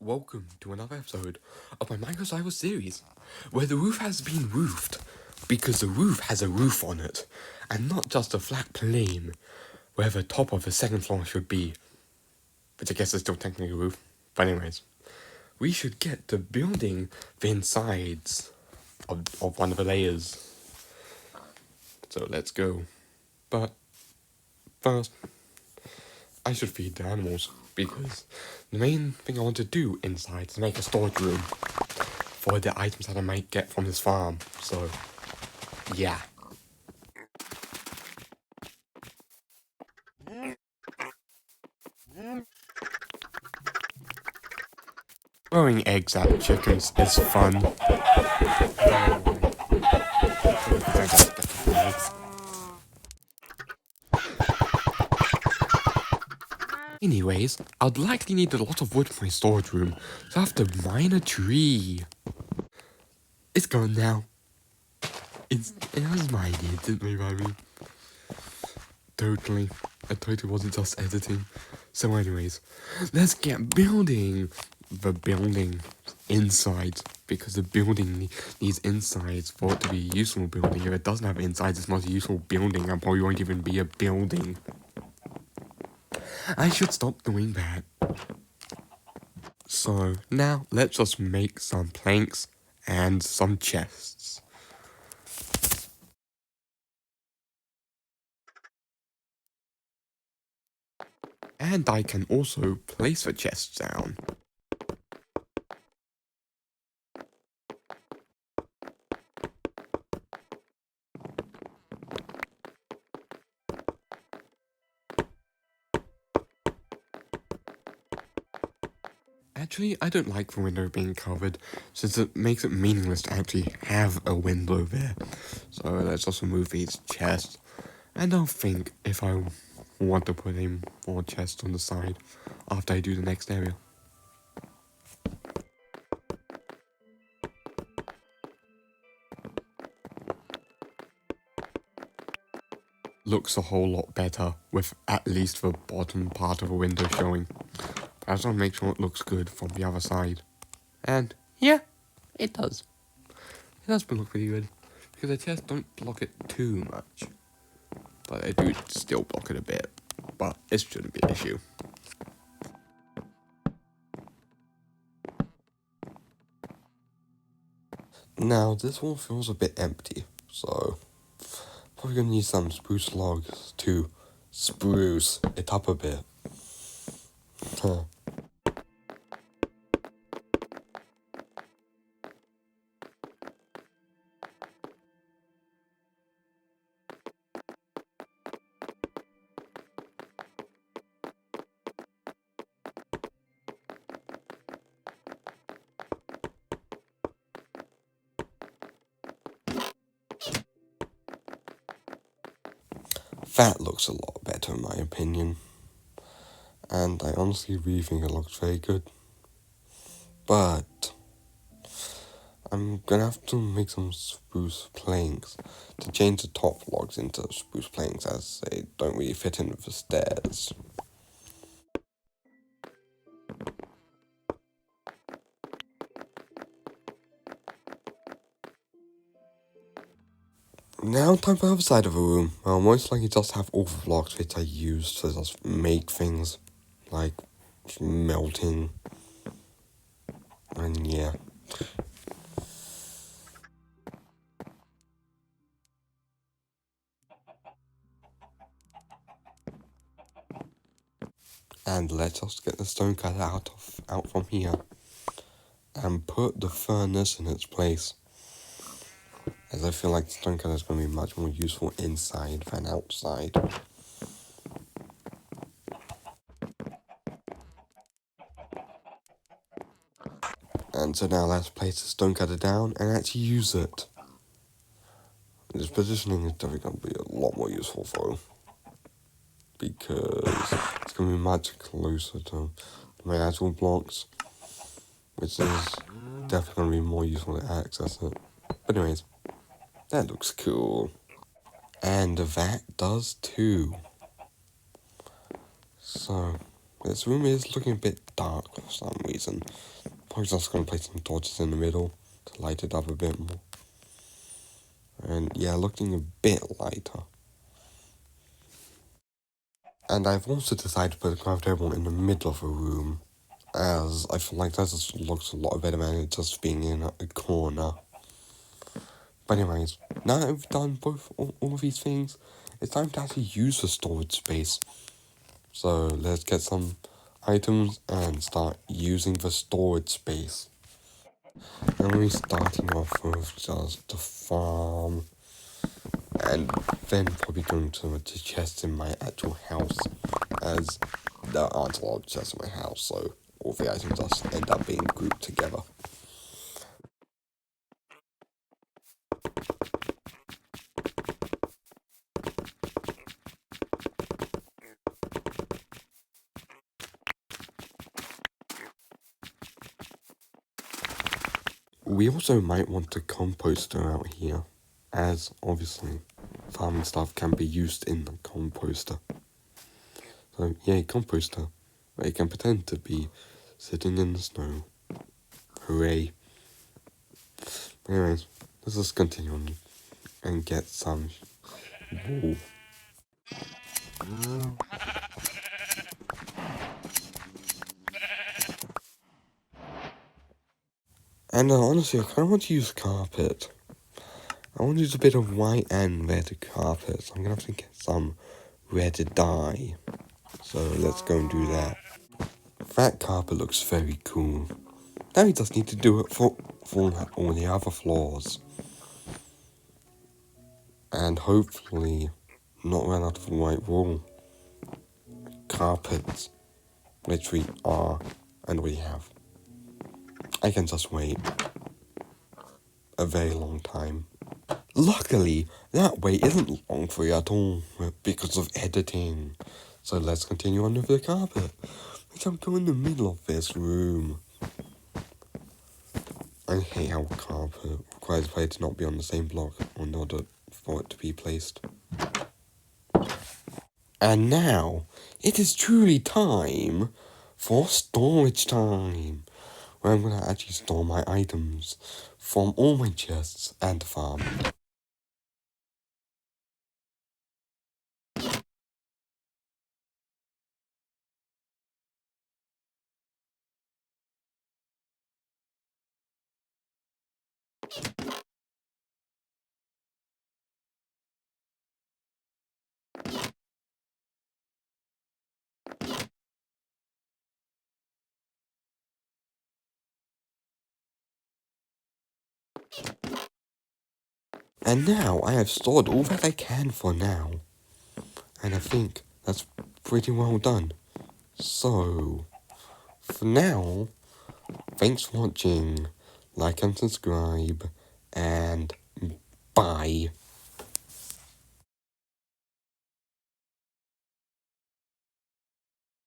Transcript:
welcome to another episode of my Minecraft Survival series, where the roof has been roofed, because the roof has a roof on it, and not just a flat plane, where the top of the second floor should be, which I guess is still technically a roof, but anyways, we should get to building the insides of one of the layers, so let's go, but first, I should feed the animals, because the main thing I want to do inside is make a storage room for the items that I might get from this farm, so, yeah. Throwing eggs at chickens is fun. Anyways, I'd likely need a lot of wood for my storage room, so I have to mine a tree. It's gone now. It was my idea, didn't we, Remy? Totally. I totally wasn't just editing. So anyways, let's get building the building inside, because the building needs insides for it to be a useful building. If it doesn't have insides, it's not a useful building and probably won't even be a building. I should stop doing that. So now let's just make some planks and some chests. And I can also place the chests down. Actually, I don't like the window being covered, since it makes it meaningless to actually have a window there. So let's just remove these chests, and I'll think if I want to put in more chests on the side after I do the next area. Looks a whole lot better with at least the bottom part of the window showing. I just want to make sure it looks good from the other side. And yeah, it does. It does look pretty good, because the chests don't block it too much. But they do still block it a bit, but it shouldn't be an issue. Now this one feels a bit empty, so probably gonna need some spruce logs to spruce it up a bit. That looks a lot better in my opinion, and I honestly really think it looks very good. But I'm gonna have to make some spruce planks to change the top logs into spruce planks, as they don't really fit in with the stairs. Now time for the other side of the room. I'll most likely just have all the blocks which I use to just make things, like melting, and yeah. And let's just get the stone cutter out from here, and put the furnace in its place, as I feel like the stone cutter is going to be much more useful inside than outside. And so now let's place the stone cutter down and actually use it. This positioning is definitely going to be a lot more useful though, because it's going to be much closer to my actual blocks, which is definitely going to be more useful to access it. But anyways, that looks cool. And that does too. So, this room is looking a bit dark for some reason. probably just gonna place some torches in the middle to light it up a bit more. And yeah, looking a bit lighter. And I've also decided to put a craft table in the middle of a room, as I feel like that just looks a lot better than it just being in a corner. But anyways, now that I've done all of these things, it's time to actually use the storage space. So let's get some items and start using the storage space. And we're starting off with just the farm, and then probably going to the chests in my actual house, as there aren't a lot of chests in my house, so all the items just end up being grouped together. We also might want a composter out here, as obviously farming stuff can be used in the composter. So yay, composter, where you can pretend to be sitting in the snow. Hooray. Anyways, let's just continue on and get some wool. And honestly, I kind of want to use carpet. I want to use a bit of white and red carpet, so I'm going to have to get some red dye. So let's go and do that. That carpet looks very cool. Now we just need to do it for all the other floors. And hopefully not run out of white wool. Carpets, which we are and we have. I can just wait a very long time. Luckily, that wait isn't long for you at all because of editing. So let's continue on with the carpet, which I'm going in the middle of this room. I hate how carpet requires the player to not be on the same block in order for it to be placed. And now, it is truly time for storage time, where I'm going to actually store my items from all my chests and the farm. And now I have stored all that I can for now. And I think that's pretty well done. So, for now, thanks for watching. Like and subscribe. And bye.